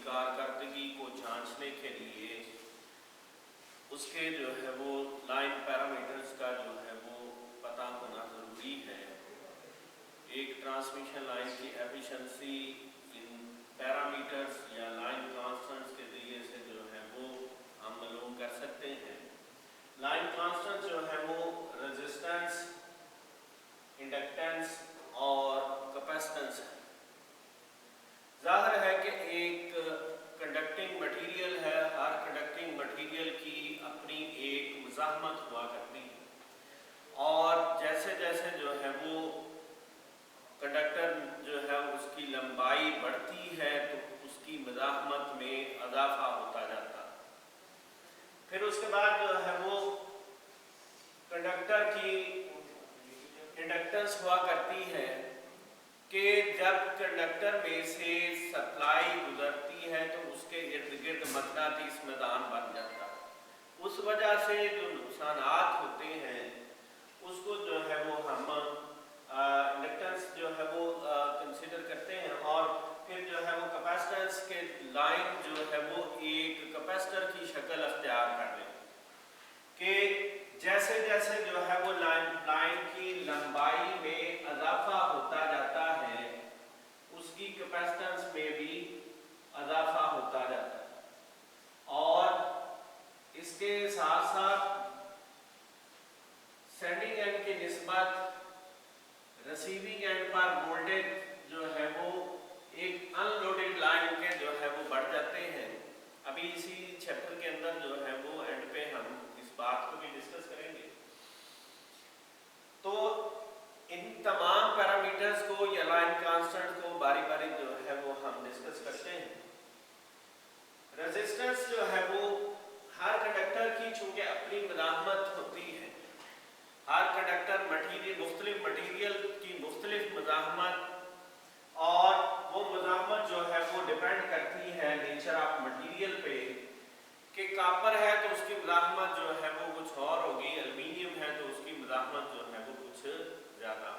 कारकर्दगी को जांचने के लिए उसके जो है वो लाइन पैरामीटर्स का जो है वो पता होना ज़रूरी है। एक ट्रांसमिशन लाइन की एफिशिएंसी इन पैरामीटर्स या लाइन कांस्टेंट्स के ज़रिए से जो है वो हम मालूम कर सकते हैं। लाइन कांस्टेंट जो है वो रेजिस्टेंस, इंडक्टेंस और कैपेसिटेंस है। जाहिर है कि एक कंडक्टिंग मटेरियल है, हर कंडक्टिंग मटेरियल की अपनी एक मुज़ाहमत हुआ करती है और जैसे जैसे जो है वो कंडक्टर जो है उसकी लंबाई बढ़ती है तो उसकी मुज़ाहमत में इजाफा होता जाता है। फिर उसके बाद जो है वो कंडक्टर की इंडक्टेंस हुआ करती है कि जब कंडक्टर में से सप्लाई गुजरती है तो उसके इर्द गिर्द मकनातीस मैदान बन जाता है। उस वजह से जो नुकसानात होते हैं उसको जो है वो हम इंडक्टेंस जो है वो कंसिडर करते हैं। और फिर जो है वो कैपेसिटेंस के लाइन जो है वो एक कैपेसिटर की शक्ल अख्तियार कर लें कि जैसे जैसे जो है वो लाइन की लंबाई में इजाफा होता जाता है उसकी कैपेसिटेंस में भी इजाफा होता जाता है। और इसके साथ साथ सेंडिंग एंड की निस्बत रिसीविंग एंड पर वोल्टेज जो है वो एक अनलोडेड लाइन के जो है वो बढ़ जाते हैं। अभी इसी चैप्टर के अंदर जो है वो एंड पे हम इस बात को भी डिस्कस करेंगे। तो इन तमाम पैरामीटर्स को या लाइन कांस्टेंट को बारी बारी जो है वो हम डिस्कस करते हैं। रेजिस्टेंस जो है वो हर कंडक्टर की चूंकि अपनी मुज़ाहमत होती है, हर कंडक्टर मटीरियल मुख्तलिफ मटीरियल की मुख्तलिफ मुज़ाहमत और वो मुज़ाहमत जो है वो डिपेंड करती है नेचर ऑफ मटीरियल पे कि कॉपर है तो उसकी मुज़ाहमत जो है वो कुछ और होगी, एल्युमिनियम है तो उसकी मुज़ाहमत जो है वो कुछ ज़्यादा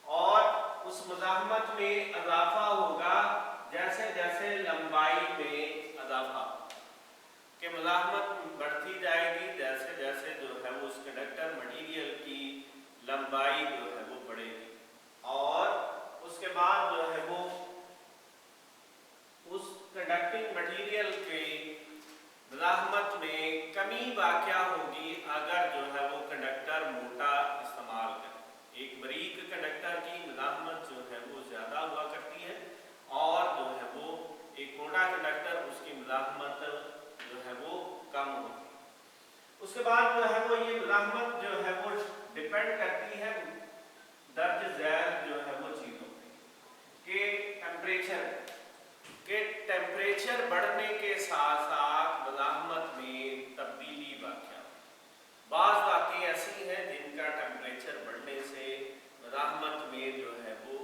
और उस मुज़ाहमत में इजाफा होगा जैसे जैसे लंबाई में इजाफा कि मुज़ाहमत बढ़ती जाएगी जैसे जैसे जो है वो उस कंडक्टर मटीरियल की लंबाई जो है वो बढ़ेगी और उसके बाद जो है वो उस कंडक्टिंग मटीरियल के मुज़ाहमत में कमी वाक़या होगी अगर जो है वो कंडक्टर मोटा इस्तेमाल करे। एक बारीक कंडक्टर की मुज़ाहमत जो है वो ज़्यादा हुआ करती है और जो है वो एक मोटा कंडक्टर उसकी मुज़ाहमत जो है वो कम होती है। उसके बाद जो है वो ये मुज़ाहमत जो है वो डिपेंड करती है दर्ज ज़ैल जो है वो चीज़ों के टेम्परेचर बढ़ने के साथ साथ मुज़ाहमत में तब्दीली वाक़या। बाज़ बातें ऐसी हैं जिनका टेम्परेचर बढ़ने से मुज़ाहमत में जो है वो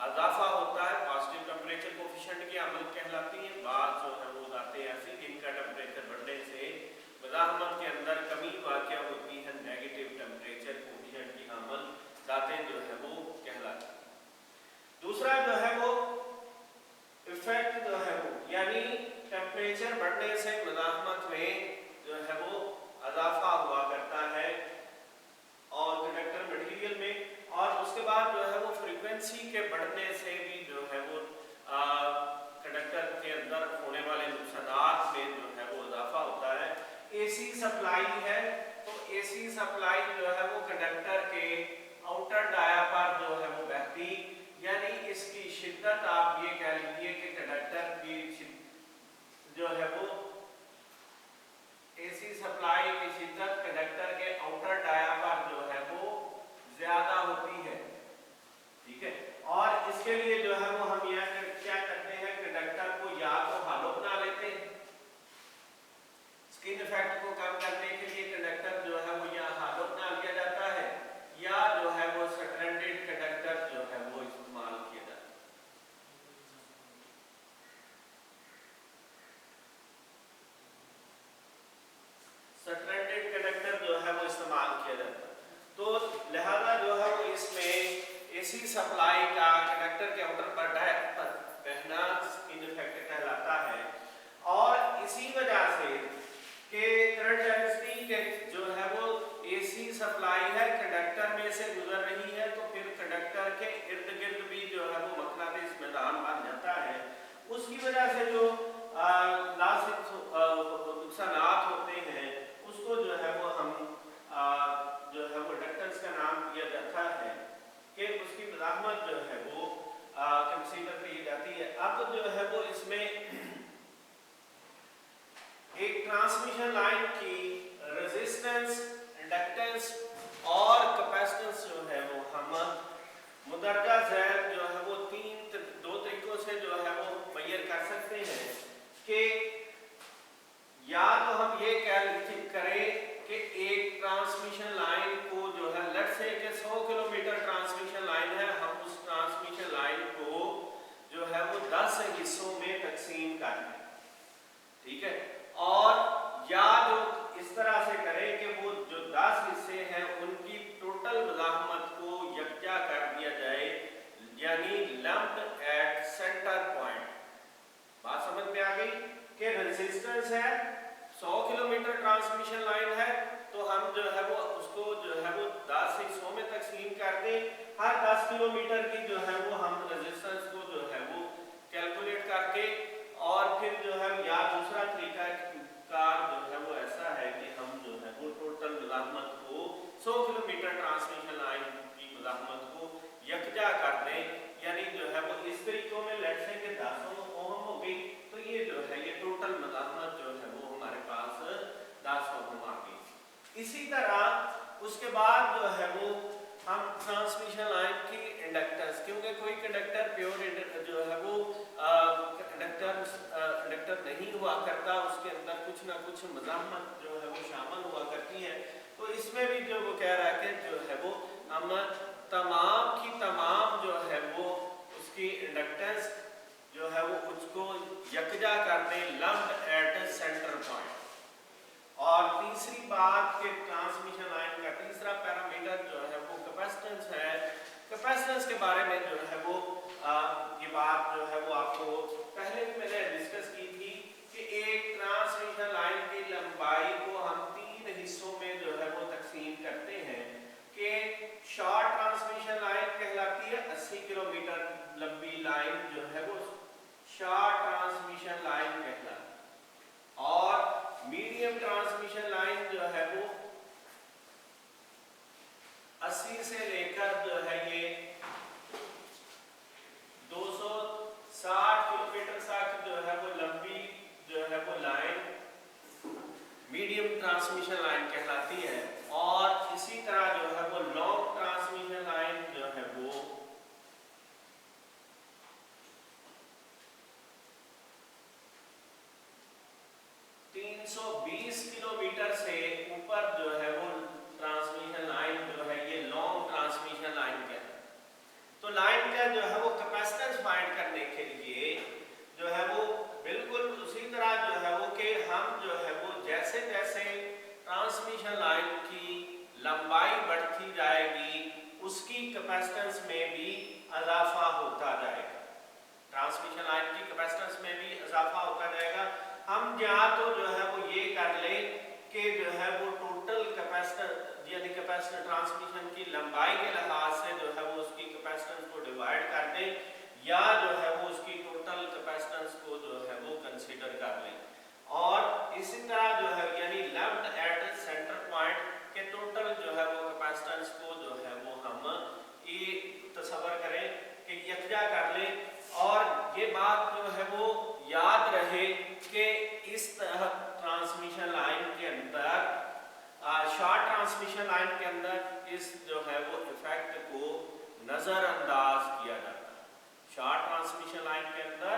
इजाफा होता है, पॉजिटिव टेम्परेचर कोफिशिएंट की अमल कहलाती है। बाज़ जो है वो बातें ऐसी जिनका टेम्परेचर बढ़ने से मुज़ाहमत के अंदर कमी वाक़या होती है, नेगेटिव टेम्परेचर कोफिशिएंट की अमल बातें जो है वो कहलाती है। दूसरा जो है वो इफेक्ट जो है वो यानी टेम्परेचर बढ़ने से मुज़ाहमत में जो है वो इजाफा हुआ करता है और कंडक्टर मटेरियल में। और उसके बाद जो है वो फ्रीक्वेंसी के बढ़ने से भी जो है वो कंडक्टर के अंदर होने वाले नुकसानात में जो है वो इजाफा होता है। एसी सप्लाई है तो एसी सप्लाई जो है वो कंडक्टर के आउटर डाया पर जो है वो बहती यानी इसकी शिद्दत आप ये कह लीजिए कि कंडक्टर की जो है वो इसमें एक ट्रांसमिशन लाइन की रेजिस्टेंस, इंडक्टेंस और कैपेसिटेंस जो है वो हम मुदर्जा ज़ैल जो है वो दो तरीकों से जो है वो मुय्यर कर सकते हैं कि या तो हम ये करें कि एक ट्रांसमिशन लाइन को जो है लेट्स से कि 100 किलोमीटर ट्रांसमिशन लाइन है, हम उस ट्रांसमिशन लाइन को जो है वो 10 हिस्सों में तकसीम कर दें, ठीक है। और या जो इस तरह से करें कि वो जो 10 हिस्से हैं उनकी टोटल मुज़ाहमत को यकजा कर दिया जाए, यानी लम्प्ड एट सेंटर पॉइंट। बात समझ में आ गई कि रेजिस्टेंस है, 100 किलोमीटर ट्रांसमिशन लाइन है, तो हम जो है वो उसको जो है वो 10 हिस्सों में तकसीम कर दें। हर 10 किलोमीटर की जो है वो हम रेजिस्टेंस को जो है वो कैलकुलेट करके, और फिर जो है या दूसरा तरीका का जो है वो ऐसा है कि हम जो है वो टोटल मुज़ाहमत को 100 किलोमीटर ट्रांसमिशन लाइन की मुज़ाहमत को यकजा कर दें, यानी जो है वो इस तरीकों में लेट्स से कि 10 ओम हो गई, तो ये जो है ये टोटल मुज़ाहमत जो है वो हमारे पास 10 ओम आ गई। इसी तरह उसके बाद जो है वो हम ट्रांसमिशन लाइन की इंडक्टेंस, क्योंकि कोई कंडक्टर प्योर जो है वो इंडक्टर नहीं हुआ करता, उसके अंदर कुछ ना कुछ मुज़ाहमत जो है वो शामिल हुआ करती है, तो इसमें भी जो वो कह रहा है कि जो है वो हम तमाम की तमाम जो है वो उसकी इंडक्टेंस जो है वो उसको यकजा कर दें लम्प्ड एट सेंटर पॉइंट। और तीसरी बात कि ट्रांसमिशन लाइन का तीसरा पैरामीटर जो है वो कैपेसिटेंस है। कैपेसिटेंस के बारे में जो है वो ये बात जो है वो आपको पहले भी मैंने डिस्कस की थी कि एक ट्रांसमिशन लाइन की लंबाई को हम 3 हिस्सों में जो है वो तकसीम करते हैं कि शॉर्ट ट्रांसमिशन लाइन कहलाती है, 80 किलोमीटर लंबी लाइन जो है वो शॉर्ट ट्रांसमिशन लाइन कहलाती है, और मीडियम ट्रांसमिशन लाइन जो है वो 80 से लेकर जो है ये 260 किलोमीटर तक जो है वो लंबी जो है वो लाइन मीडियम ट्रांसमिशन लाइन कहलाती है। और इसी तरह जो है वो लॉन्ग ट्रांसमिशन लाइन जो है वो 320 किलोमीटर से ऊपर जो है वो ट्रांसमिशन लाइन जो है ये लॉन्ग ट्रांसमिशन लाइन कहलाती है। तो लाइन का जो है वो कैपेसिटेंस फाइंड करने के लिए जो है वो बिल्कुल उसी तरह जो है वो कि हम जो है वो जैसे जैसे ट्रांसमिशन लाइन की लंबाई बढ़ती जाएगी उसकी कैपेसिटेंस में भी इजाफा होता जाएगा, ट्रांसमिशन लाइन की कैपेसिटेंस में भी इजाफा होता जाएगा। हम या तो जो है वो ये कर लें कि जो है वो टोटल कैपेसिटेंस यानी कैपेसिटेंस ट्रांसमिशन की लंबाई के लिहाज से जो है वो उसकी कैपेसिटेंस को डिवाइड कर दें, या जो है वो उसकी टोटल कैपेसिटेंस को जो है वो कंसीडर कर लें। और इसी तरह जो है यानी लम्प्ड एट सेंटर पॉइंट के टोटल जो है वो कैपेसिटेंस को जो है वो हम ये तसव्वुर करें कि यकजा कर लें। और ये बात जो है वो याद रहे कि इस तरह ट्रांसमिशन लाइन के अंदर शॉर्ट ट्रांसमिशन लाइन के अंदर इस जो है वो इफेक्ट को नज़रअंदाज किया जाता है। शॉर्ट ट्रांसमिशन लाइन के अंदर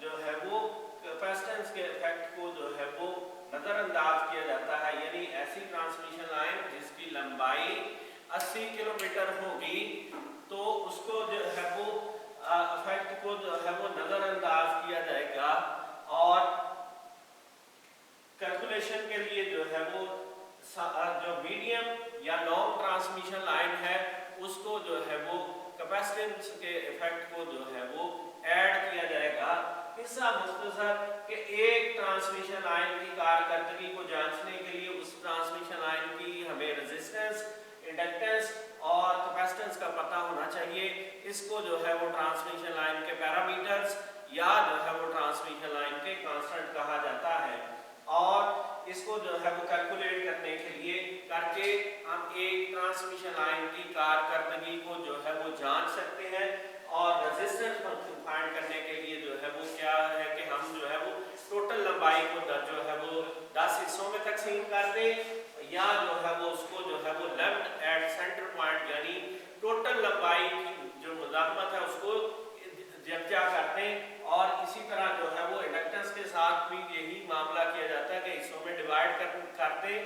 जो है वो कैपेसिटेंस के इफेक्ट को जो है वो नज़रअंदाज किया जाता है, यानी ऐसी ट्रांसमिशन लाइन जिसकी लंबाई 80 किलोमीटर होगी तो उसको जो है वो इफेक्ट को जो है वो नज़रअंदाज किया जाएगा, और कैलकुलेशन के लिए जो है वो जो मीडियम या लॉन्ग ट्रांसमिशन लाइन है उसको जो है वो कैपेसिटेंस के इफेक्ट को जो है वो ऐड किया जाएगा। हिस्सा मुख्तसर कि एक ट्रांसमिशन लाइन की कारकर्दगी को जांचने के लिए उस ट्रांसमिशन लाइन की हमें रेजिस्टेंस, इंडक्टेंस और कैपेसिटेंस का पता होना चाहिए। इसको जो है वो ट्रांसमिशन लाइन के पैरामीटर्स या जो है वो ट्रांसमिशन लाइन के कांस्टेंट कहा जाता है, और इसको जो है वो कैलकुलेट करने के लिए करके हम एक ट्रांसमिशन लाइन की कारकर्दगी को जो है वो जांच सकते हैं। और रेजिस्टेंस फाइंड करने के लिए जो है वो क्या है लंबाई को जो है वो 10 हिस्सों में तकसीम कर दें, या जो है वो उसको जो है वो लेफ्ट एट सेंटर पॉइंट यानी टोटल लंबाई की जो मुज़ाहमत है उसको यकजा कर दें। और इसी तरह जो है वो इंडक्टेंस के साथ भी यही मामला किया जाता है कि हिस्सों में डिवाइड कर दें,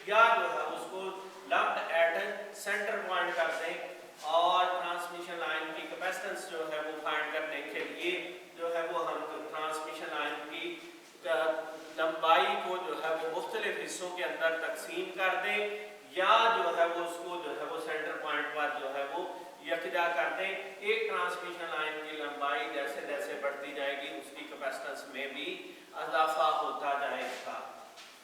या जो है उसको लेफ्ट एट सेंटर पॉइंट कर दें। और ट्रांसमिशन लाइन की कैपेसिटेंस जो है वो फाइंड करने के लिए जो है वो हम ट्रांसमिशन लाइन की लंबाई को जो है वो मुख्तलिफ हिस्सों के अंदर तकसीम कर दें, या जो है वो उसको जो है वो सेंटर पॉइंट पर जो है वो यकजा कर दें। एक ट्रांसमिशन लाइन की लंबाई जैसे जैसे बढ़ती जाएगी उसकी कैपेसिटेंस में भी इजाफा होता जाएगा।